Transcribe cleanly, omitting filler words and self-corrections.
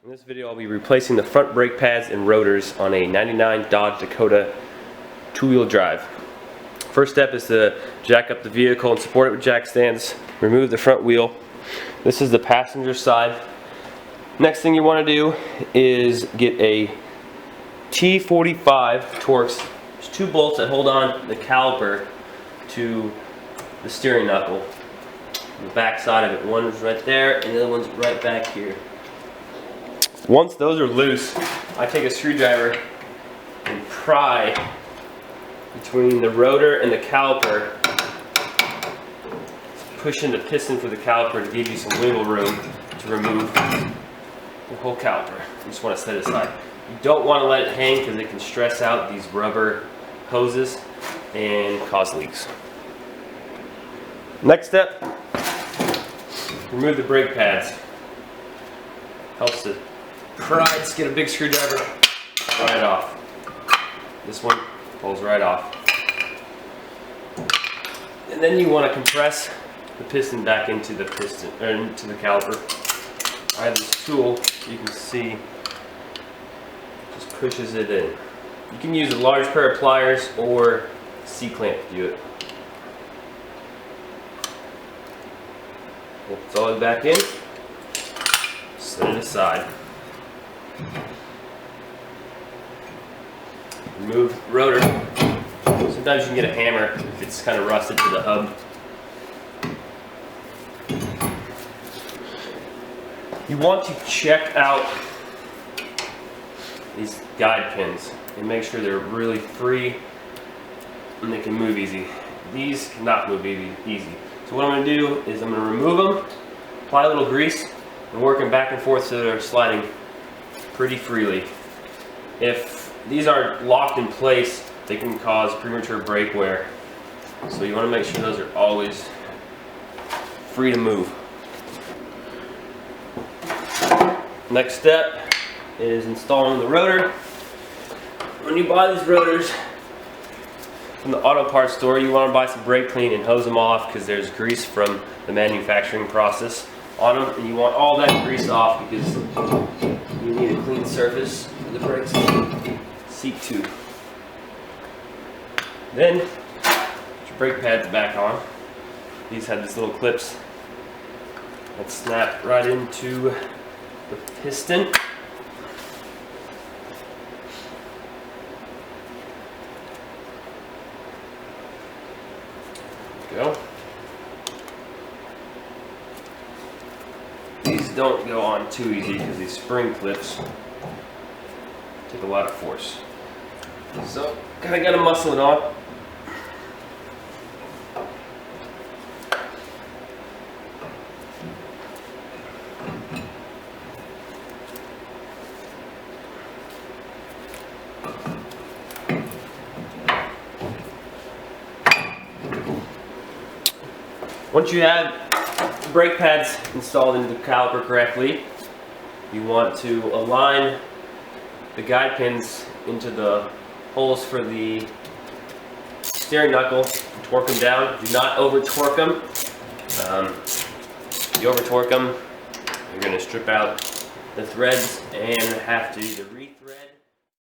In this video, I'll be replacing the front brake pads and rotors on a 99 Dodge Dakota two-wheel drive. First step is to jack up the vehicle and support it with jack stands. Remove the front wheel. This is the passenger side. Next thing you want to do is get a T45 Torx. There's two bolts that hold on the caliper to the steering knuckle. The back side of it. One is right there and the other one's right back here. Once those are loose, I take a screwdriver and pry between the rotor and the caliper. Push in the piston for the caliper to give you some wiggle room to remove the whole caliper. You just want to set it aside. You don't want to let it hang because it can stress out these rubber hoses and cause leaks. Next step, remove the brake pads. Helps to pry, just get a big screwdriver, pry it off. This one pulls right off. And then you want to compress the piston back into the piston, or into the caliper. I have this tool, you can see, just pushes it in. You can use a large pair of pliers or C-clamp to do it. Pull it all back in, set it aside. Remove the rotor. Sometimes you can get a hammer if it's kind of rusted to the hub. You want to check out these guide pins and make sure they're really free and they can move easy. These cannot move easy. So what I'm going to do is I'm going to remove them, apply a little grease, and work them back and forth so they're sliding pretty freely. If these aren't locked in place, they can cause premature brake wear. So you want to make sure those are always free to move. Next step is installing the rotor. When you buy these rotors from the auto parts store, you want to buy some brake clean and hose them off because there's grease from the manufacturing process on them, and you want all that grease off because you need a clean surface for the brakes to seat to. Then put your brake pads back on. These have these little clips that snap right into the piston. There we go. These don't go on too easy because these spring clips take a lot of force. So, kind of got to muscle it on. Once you have the brake pads installed into the caliper correctly, you want to align the guide pins into the holes for the steering knuckle and torque them down. Do not over torque them. If you over torque them, you're going to strip out the threads and have to either re-thread